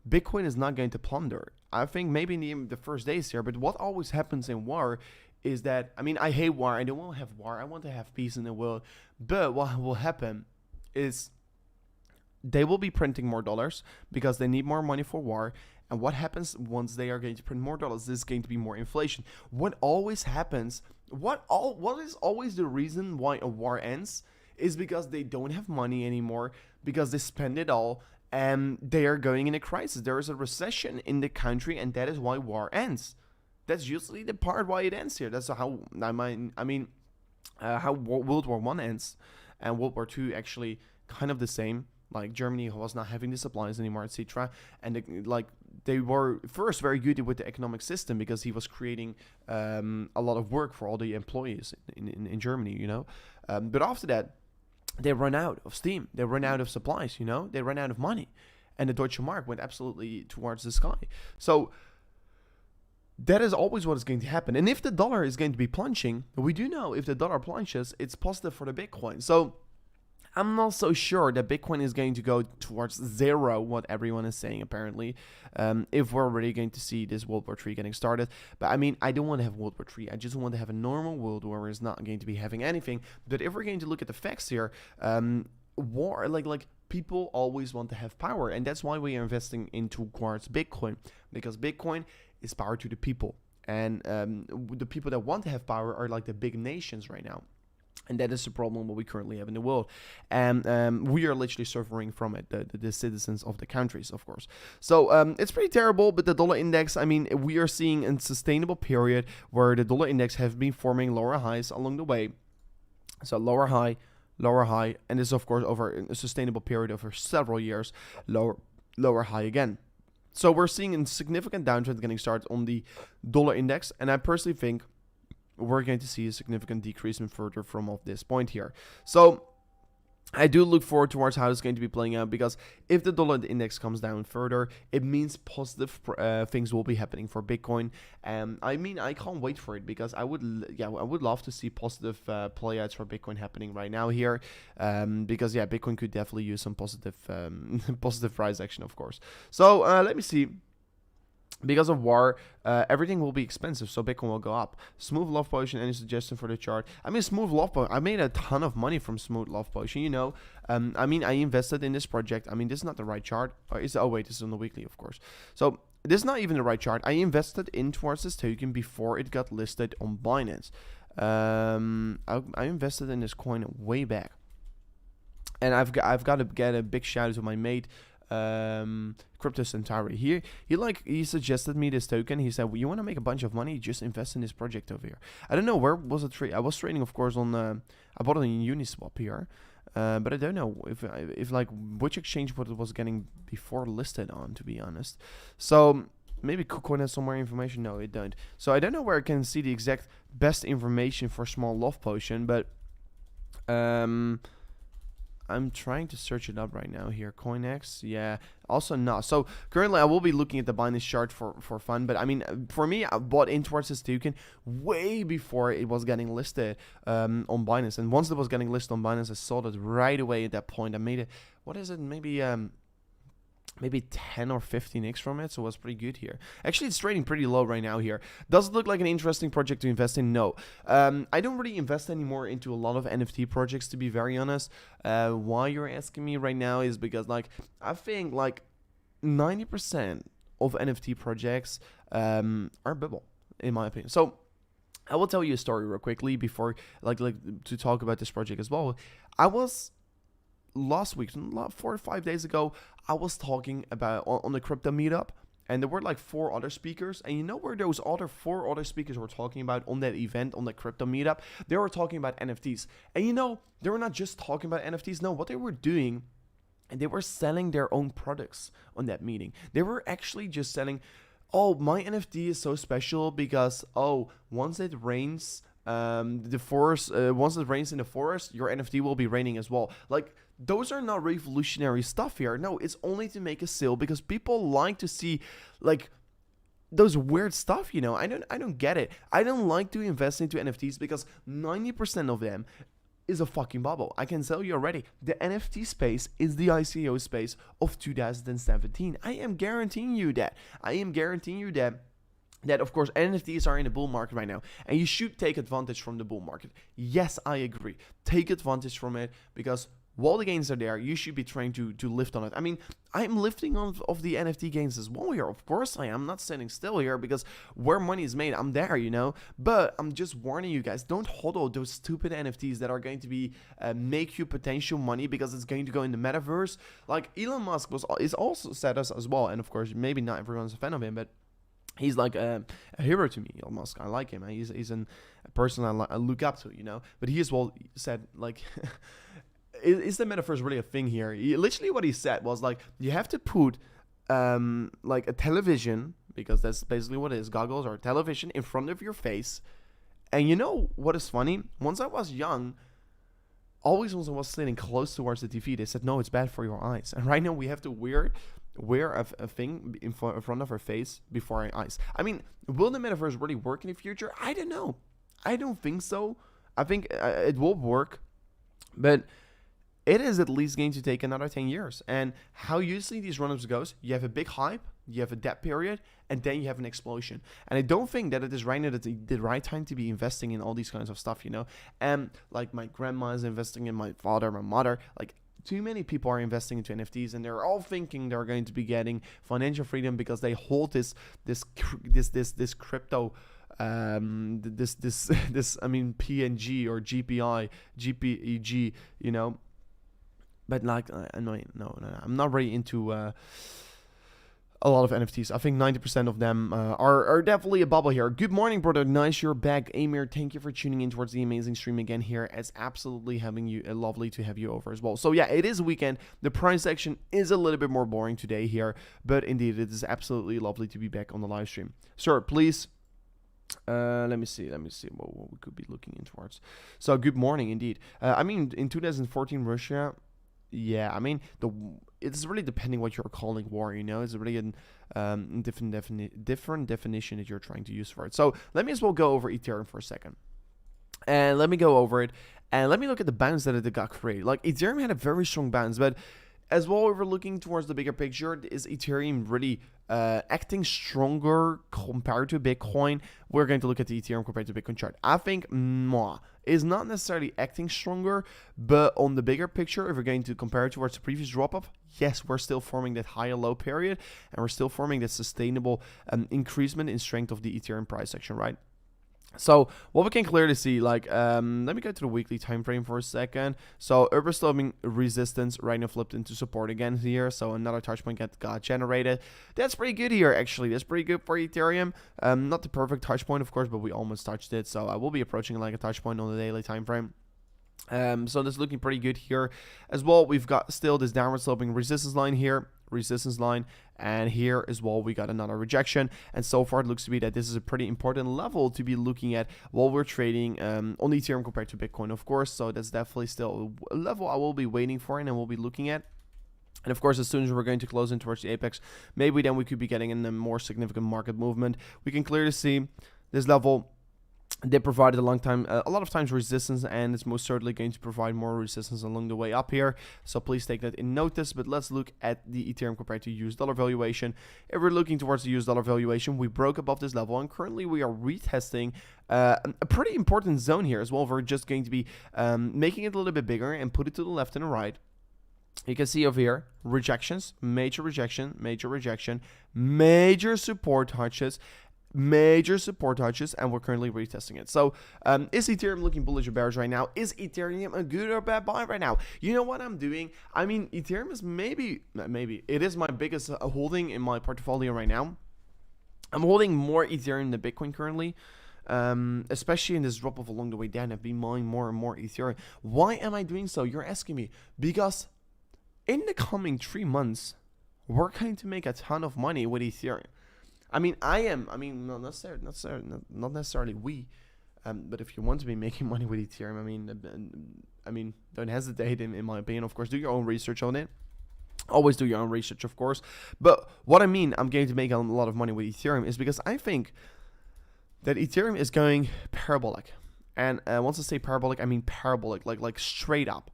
Bitcoin is not going to plunder. I think maybe in the first days here, but what always happens in war is that, I mean, I hate war. I don't want to have war. I want to have peace in the world. But what will happen is they will be printing more dollars because they need more money for war. And what happens once they are going to print more dollars? There's going to be more inflation. What always happens, what is always the reason why a war ends is because they don't have money anymore, because they spend it all, and they are going in a crisis. There is a recession in the country, and that is why war ends. That's usually the part why it ends here. That's how how World War I ends, and World War II actually kind of the same. Like Germany was not having the supplies anymore, etc. And they were first very good with the economic system because he was creating a lot of work for all the employees in Germany, you know. But after that, they run out of steam. They run out of supplies, you know. They run out of money. And the Deutsche Mark went absolutely towards the sky. So that is always what is going to happen. And if the dollar is going to be plunging, we do know if the dollar plunges, it's positive for the Bitcoin. So I'm not so sure that Bitcoin is going to go towards zero, what everyone is saying apparently, if we're already going to see this World War III getting started. But I mean, I don't want to have World War III. I just want to have a normal world where we're not going to be having anything. But if we're going to look at the facts here, war, like people always want to have power. And that's why we are investing into towards Bitcoin, because Bitcoin is power to the people. And the people that want to have power are like the big nations right now. And that is the problem what we currently have in the world. And we are literally suffering from it, the citizens of the countries, of course. So it's pretty terrible, but the dollar index, I mean, we are seeing a sustainable period where the dollar index have been forming lower highs along the way. So lower high, and this is, of course, over a sustainable period over several years, lower high again. So we're seeing a significant downtrend getting started on the dollar index, and I personally think we're going to see a significant decrease further from this point here. So I do look forward towards how it's going to be playing out, because if the dollar index comes down further, it means positive things will be happening for Bitcoin. I mean, I can't wait for it, because I would love to see positive playouts for Bitcoin happening right now here, because yeah, Bitcoin could definitely use some positive positive price action, of course. So let me see. Because of war, everything will be expensive, so Bitcoin will go up. Smooth Love Potion, any suggestion for the chart? I mean, Smooth Love Potion, I made a ton of money from Smooth Love Potion, you know. I mean, I invested in this project. I mean, this is not the right chart. Oh wait, this is on the weekly, of course. So this is not even the right chart. I invested in towards this token before it got listed on Binance. I invested in this coin way back. And I've got to get a big shout out to my mate, Crypto Centauri. He suggested me this token. He said, well, you want to make a bunch of money, just invest in this project over here. I don't know where was it trade. I was trading, of course, on I bought it on Uniswap here, but I don't know if like which exchange what it was getting before listed on, to be honest. So maybe KuCoin has some more information. No, it don't. So I don't know where I can see the exact best information for Small Love Potion, but I'm trying to search it up right now here. CoinX, yeah, also not. So currently I will be looking at the Binance chart for fun, but I mean, for me, I bought in towards this token way before it was getting listed on Binance. And once it was getting listed on Binance, I sold it right away at that point. I made it, what is it, maybe 10 or 15x from it, so it was pretty good here. Actually, it's trading pretty low right now here. Does it look like an interesting project to invest in? No. I don't really invest anymore into a lot of NFT projects, to be very honest. Why you're asking me right now is because, like, I think like 90% of NFT projects are bubble, in my opinion. So I will tell you a story real quickly before, like to talk about this project as well. I was last week, 4 or 5 days ago, I was talking about on the crypto meetup, and there were like 4 other speakers. And you know where those 4 other speakers were talking about on that event, on the crypto meetup? They were talking about NFTs. And you know, they were not just talking about NFTs. No, what they were doing, and they were selling their own products on that meeting. They were actually just selling, oh, my NFT is so special because, oh, once it rains, the forest, once it rains in the forest, your NFT will be raining as well. Like, those are not revolutionary stuff here. No, it's only to make a sale because people like to see, like, those weird stuff, you know. I don't get it. I don't like to invest into NFTs because 90% of them is a fucking bubble. I can tell you already, the NFT space is the ICO space of 2017. I am guaranteeing you that. That of course NFTs are in a bull market right now, and you should take advantage from the bull market. Yes, I agree. Take advantage from it because while the gains are there, you should be trying to lift on it. I mean, I'm lifting on of the NFT gains as well here. Of course I am. I'm not standing still here because where money is made, I'm there, you know. But I'm just warning you guys, don't hodl those stupid NFTs that are going to be make you potential money because it's going to go in the metaverse. Like Elon Musk is also said as well, and of course maybe not everyone's a fan of him, but he's like a hero to me, Elon Musk. I like him. He's a person I look up to, you know. But he as well said, like, is the metaverse really a thing here? Literally what he said was, like, you have to put, like, a television, because that's basically what it is, goggles or a television in front of your face. And you know what is funny? Once I was young, always when I was sitting close towards the TV, they said, no, it's bad for your eyes. And right now we have to wear a thing in front of our face before our eyes. I mean, will the metaverse really work in the future? I don't know. I don't think so. I think it will work, but it is at least going to take another 10 years. And how usually these run-ups goes, you have a big hype, you have a debt period, and then you have an explosion. And I don't think that it is right now that the right time to be investing in all these kinds of stuff, you know. And like my grandma is investing in my father, my mother, like too many people are investing into NFTs, and they're all thinking they're going to be getting financial freedom because they hold this crypto, this I mean PNG or GPEG, you know. But like, no, I'm not really into a lot of NFTs. I think 90% of them are definitely a bubble here. Good morning, brother. Nice, you're back. Amir, thank you for tuning in towards the amazing stream again here. It's absolutely having you, lovely to have you over as well. So yeah, it is weekend. The price action is a little bit more boring today here, but indeed, it is absolutely lovely to be back on the live stream. Sir, please Let me see what we could be looking in towards. So good morning indeed. I mean, in 2014 Russia, yeah, I mean it's really depending what you're calling war. It's really different definition that you're trying to use for it. So let me as well go over Ethereum for a second, and let me go over it, and let me look at the bounce that it got created. Like Ethereum had a very strong bounce, but as well, if we're looking towards the bigger picture, is Ethereum really acting stronger compared to Bitcoin? We're going to look at the Ethereum compared to Bitcoin chart. I think is not necessarily acting stronger, but on the bigger picture, if we're going to compare it towards the previous drop-off, yes, we're still forming that higher low period, and we're still forming that sustainable increasement in strength of the Ethereum price action, right? So what we can clearly see, like, let me go to the weekly time frame for a second. So upper sloping resistance right now flipped into support again here. So another touch point got generated. That's pretty good here, actually. That's pretty good for Ethereum. Not the perfect touch point, of course, but we almost touched it. So I will be approaching like a touch point on the daily time frame. So that's looking pretty good here as well. We've got still this downward sloping resistance line here, and here as well we got another rejection, and so far it looks to be that this is a pretty important level to be looking at while we're trading on Ethereum compared to Bitcoin, of course. So that's definitely still a level I will be waiting for and I will be looking at. And of course, as soon as we're going to close in towards the apex, maybe then we could be getting in a more significant market movement. We can clearly see this level. They provided a lot of times resistance, and it's most certainly going to provide more resistance along the way up here. So please take that in notice. But let's look at the Ethereum compared to US dollar valuation. If we're looking towards the US dollar valuation, we broke above this level, and currently we are retesting a pretty important zone here as well. We're just going to be making it a little bit bigger and put it to the left and the right. You can see over here, rejections, major rejection, major support touches, and we're currently retesting it. So is Ethereum looking bullish or bearish right now? Is Ethereum a good or bad buy right now? You know what I'm doing? I mean, Ethereum is maybe it is my biggest holding in my portfolio right now. I'm holding more Ethereum than Bitcoin currently. Especially in this drop off along the way down. I've been buying more and more Ethereum. Why am I doing so? You're asking me. Because in the coming 3 months, we're going to make a ton of money with Ethereum. I mean, not necessarily we, but if you want to be making money with Ethereum, I mean, don't hesitate. In my opinion, of course, do your own research on it. Always do your own research, of course. But what I mean, I'm going to make a lot of money with Ethereum is because I think that Ethereum is going parabolic, and once I say parabolic, I mean parabolic, like straight up.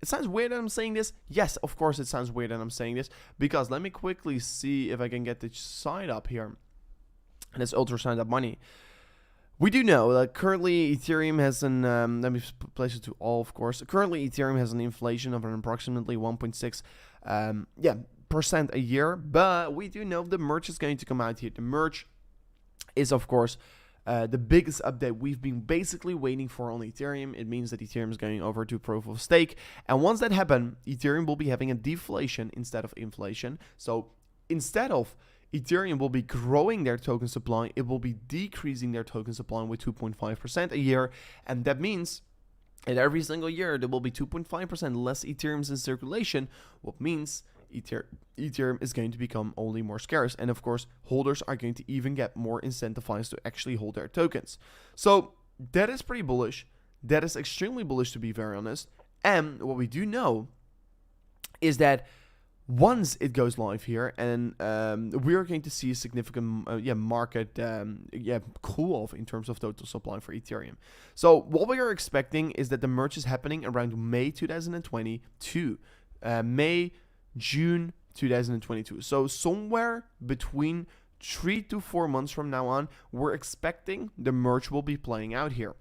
It sounds weird that I'm saying this. Yes, of course it sounds weird that I'm saying this, because let me quickly see if I can get the side up here. And it's ultra signed up money. We do know that currently Ethereum has an, let me place it to all, of course. Currently Ethereum has an inflation of an approximately 1.6% a year. But we do know the merge is going to come out here. The merge is, of course, the biggest update we've been basically waiting for on Ethereum. It means that Ethereum is going over to proof of stake. And once that happens, Ethereum will be having a deflation instead of inflation. So instead of Ethereum will be growing their token supply, it will be decreasing their token supply with 2.5% a year. And that means that every single year there will be 2.5% less Ethereums in circulation, what means Ethereum is going to become only more scarce, and of course holders are going to even get more incentivized to actually hold their tokens. So that is pretty bullish. That is extremely bullish, to be very honest. And what we do know is that once it goes live here, and we are going to see a significant market cool off in terms of total supply for Ethereum. So what we are expecting is that the merge is happening around May 2022, June 2022. So somewhere between 3 to 4 months from now on, we're expecting the merge will be playing out here.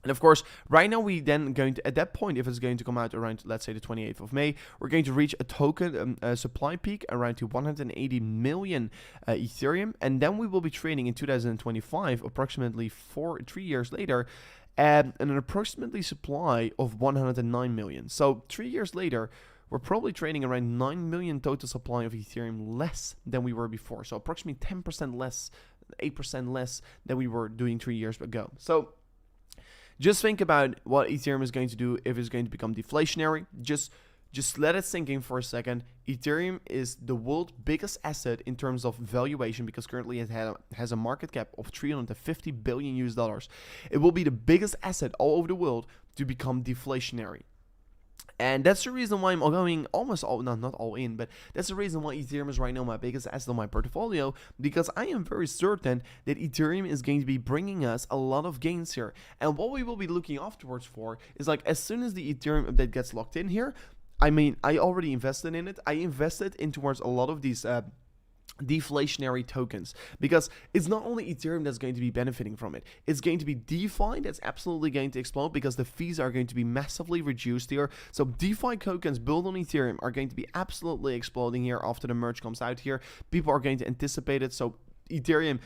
And of course, right now we then going to, at that point, if it's going to come out around, let's say the 28th of May, we're going to reach a token supply peak around to 180 million Ethereum. And then we will be trading in 2025, approximately 3 years later, at an approximately supply of 109 million. So 3 years later, we're probably trading around 9 million total supply of Ethereum less than we were before. So approximately 10% less, 8% less than we were doing 3 years ago. So just think about what Ethereum is going to do if it's going to become deflationary. Just just let it sink in for a second. Ethereum is the world's biggest asset in terms of valuation because currently it has a market cap of $350 billion US. It will be the biggest asset all over the world to become deflationary. And that's the reason why I'm going almost all, not all in, but that's the reason why Ethereum is right now my biggest asset on my portfolio, because I am very certain that Ethereum is going to be bringing us a lot of gains here. And what we will be looking afterwards for is like as soon as the Ethereum update gets locked in here, I mean, I already invested in it. I invested in towards a lot of these deflationary tokens, because it's not only Ethereum that's going to be benefiting from it, it's going to be DeFi that's absolutely going to explode because the fees are going to be massively reduced here. So DeFi tokens built on Ethereum are going to be absolutely exploding here after the merge comes out here. People are going to anticipate it. So Ethereum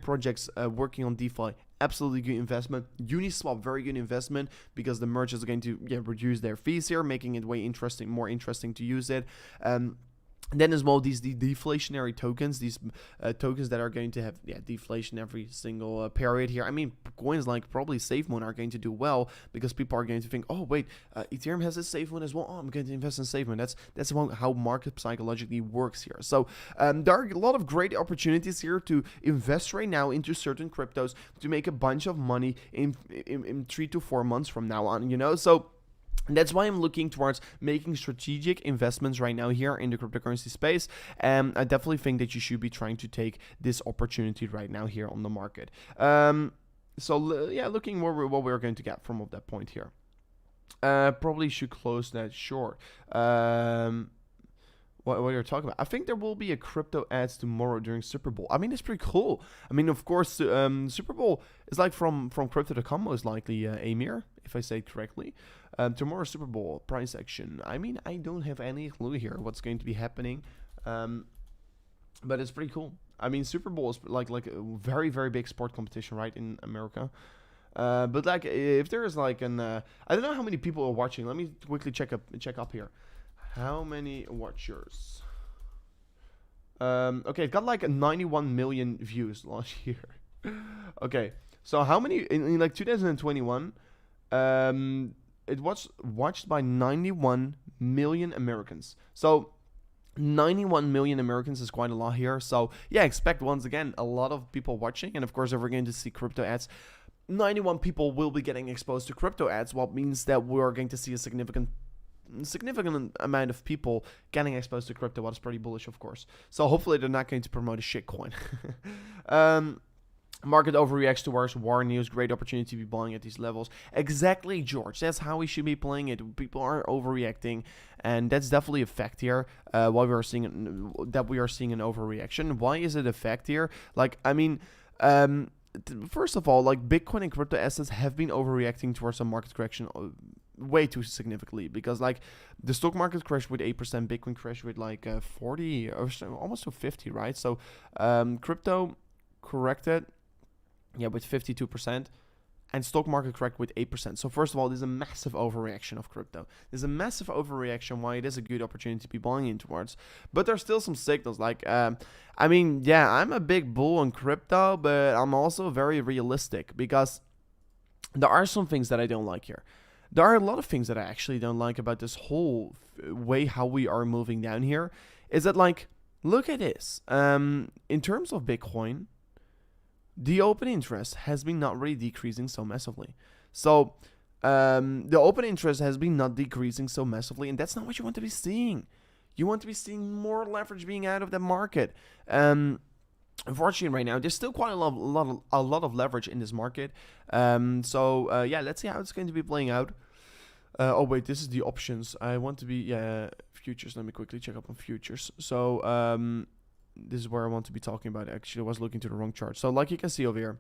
projects working on DeFi, absolutely good investment. Uniswap, very good investment because the merge is going to reduce their fees here, making it more interesting to use it. Then as well, these deflationary tokens, these tokens that are going to have deflation every single period here. I mean, coins like probably SafeMoon are going to do well because people are going to think, oh wait, Ethereum has a SafeMoon as well. Oh, I'm going to invest in SafeMoon. That's how market psychologically works here. So there are a lot of great opportunities here to invest right now into certain cryptos to make a bunch of money in 3 to 4 months from now on. You know, so. That's why I'm looking towards making strategic investments right now here in the cryptocurrency space. And I definitely think that you should be trying to take this opportunity right now here on the market. Looking what we're going to get from that point here. Probably should close that short. What you're talking about. I think there will be a crypto ads tomorrow during Super Bowl. I mean, it's pretty cool. I mean, of course, Super Bowl is like from Crypto.com most likely, Amir, if I say it correctly. Tomorrow Super Bowl price action. I mean, I don't have any clue here what's going to be happening, but it's pretty cool. I mean, Super Bowl is like a very, very big sport competition, right, in America. But like, if there is like an, I don't know how many people are watching. Let me quickly check up here. How many watchers? Okay, it got like 91 million views last year. Okay, so how many in like 2021? It was watched by 91 million Americans. So 91 million Americans is quite a lot here. So yeah, expect once again a lot of people watching, and of course, if we're going to see crypto ads, 91 people will be getting exposed to crypto ads, what means that we are going to see a significant amount of people getting exposed to crypto, what is pretty bullish, of course. So hopefully they're not going to promote a shit coin. Market overreacts towards war news. Great opportunity to be buying at these levels. Exactly, George. That's how we should be playing it. People are overreacting, and that's definitely a fact here. Why we are seeing an overreaction. Why is it a fact here? Like, I mean, first of all, like Bitcoin and crypto assets have been overreacting towards a market correction way too significantly, because like the stock market crashed with 8%, Bitcoin crashed with like 40 or almost to 50, right? So crypto corrected with 52%, and stock market correct with 8%. So first of all, there's a massive overreaction of crypto. There's a massive overreaction why it is a good opportunity to be buying in towards. But there's still some signals like, I mean, yeah, I'm a big bull on crypto, but I'm also very realistic because there are some things that I don't like here. There are a lot of things that I actually don't like about this whole way how we are moving down here. Is that like, look at this. In terms of Bitcoin, the open interest has been not really decreasing so massively. So the open interest has been not decreasing so massively, and that's not what you want to be seeing. You want to be seeing more leverage being out of the market. Unfortunately, right now there's still quite a lot of leverage in this market. Let's see how it's going to be playing out. Oh wait, this is the options. I want to be futures. Let me quickly check up on futures. So this is where I want to be talking about. Actually, I was looking to the wrong chart. So like you can see over here,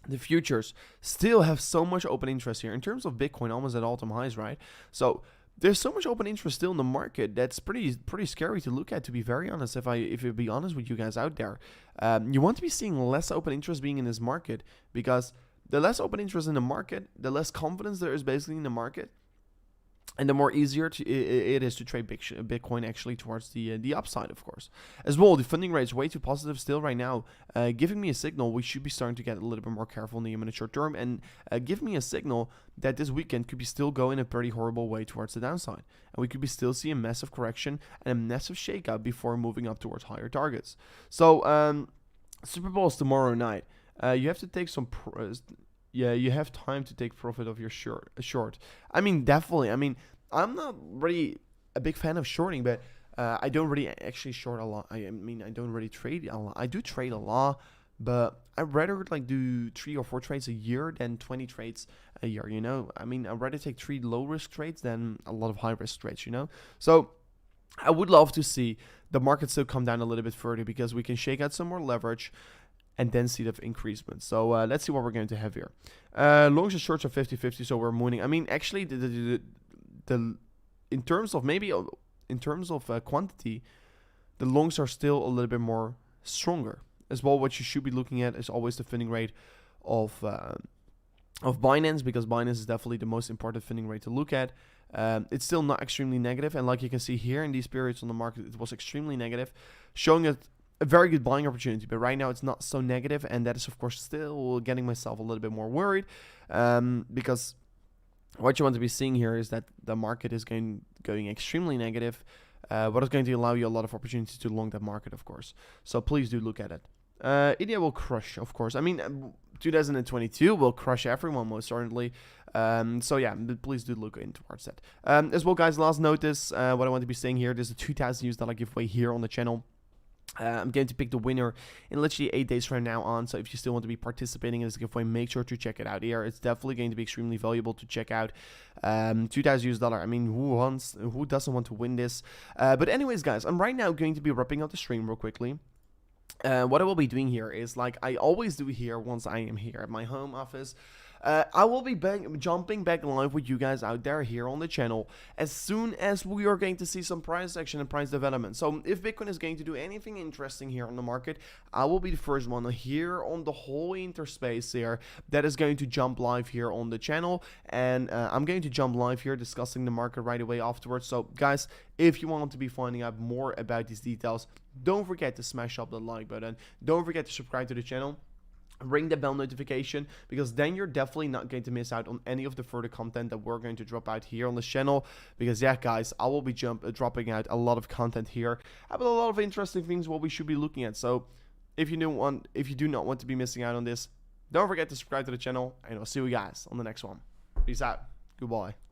the futures still have so much open interest here. In terms of Bitcoin, almost at all-time highs, right? So there's so much open interest still in the market that's pretty scary to look at, to be very honest. If I be honest with you guys out there, you want to be seeing less open interest being in this market, because the less open interest in the market, the less confidence there is basically in the market. and the more easier it is to trade Bitcoin actually towards the upside, of course. As well, the funding rate is way too positive still right now, giving me a signal we should be starting to get a little bit more careful in the short term, and give me a signal that this weekend could be still going a pretty horrible way towards the downside, and we could be still see a massive correction and a massive shakeout before moving up towards higher targets. So Super Bowl is tomorrow night. You have to take some. Yeah, you have time to take profit of your short. I mean, definitely. I mean, I'm not really a big fan of shorting, but I don't really actually short a lot. I mean, I don't really trade a lot. I do trade a lot, but I'd rather like do 3 or 4 trades a year than 20 trades a year, you know? I mean, I'd rather take 3 low-risk trades than a lot of high-risk trades, you know? So I would love to see the market still come down a little bit further because we can shake out some more leverage and then see the increasement. So let's see what we're going to have here. Longs and shorts are 50-50, so we're mooning. I mean, actually, the in terms of quantity, the longs are still a little bit more stronger. As well, what you should be looking at is always the funding rate of Binance, because Binance is definitely the most important funding rate to look at. It's still not extremely negative, and like you can see here in these periods on the market, it was extremely negative, showing a very good buying opportunity, but right now it's not so negative, and that is of course still getting myself a little bit more worried, because what you want to be seeing here is that the market is going extremely negative, what is going to allow you a lot of opportunities to long that market, of course. So please do look at it. India will crush, of course. I mean, 2022 will crush everyone most certainly. So yeah, please do look in towards that. As well, guys, last notice, what I want to be saying here, there's a $2,000 giveaway here on the channel. I'm going to pick the winner in literally 8 days from now on. So if you still want to be participating in this giveaway, make sure to check it out here. It's definitely going to be extremely valuable to check out. $2,000. I mean, who doesn't want to win this? But anyways, guys, I'm right now going to be wrapping up the stream real quickly. What I will be doing here is, like I always do here once I am here at my home office, I will be jumping back live with you guys out there here on the channel as soon as we are going to see some price action and price development. So if Bitcoin is going to do anything interesting here on the market, I will be the first one here on the whole interspace here that is going to jump live here on the channel, and I'm going to jump live here discussing the market right away afterwards. So guys, if you want to be finding out more about these details, don't forget to smash up the like button. Don't forget to subscribe to the channel. Ring the bell notification, because then you're definitely not going to miss out on any of the further content that we're going to drop out here on the channel. Because yeah, guys, I will be dropping out a lot of content here about a lot of interesting things what we should be looking at. So if you do not want to be missing out on this, don't forget to subscribe to the channel, and I'll see you guys on the next one. Peace out. Goodbye.